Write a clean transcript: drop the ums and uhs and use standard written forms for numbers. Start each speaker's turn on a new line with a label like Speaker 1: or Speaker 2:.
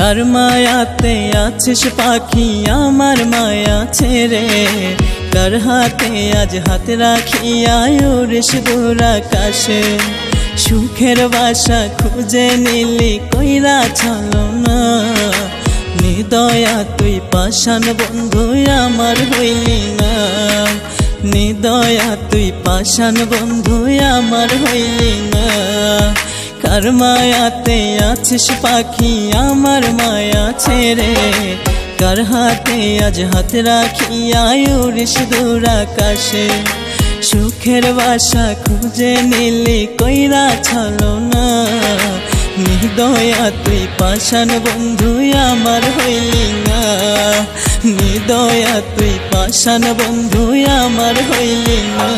Speaker 1: কার মায়াতে আছিস পাখি আমার মায়া ছেড়ে, কার হাতে আজ হাত রাখিয়া উড়িস দূর আকাশে। সুখের বাসা খুঁজে নিলি কইরা ছলনা, নিদয়া তুই পাষাণ বন্ধু আমার হইলি না। নিদয়া তুই পাষাণ বন্ধু আমার হইলি না। কার মায়াতে আছিস পাখি আমার মায়া ছেড়ে, কার হাতে আজ হাত রাখিয়া উড়িস দূর আকাশে। সুখের বাসা খুঁজে নিলি কইরা ছলনা, নিদয়া তুই পাষাণ বন্ধু আমার হইলি না। নিদয়া তুই পাষাণ বন্ধু আমার হইলি না।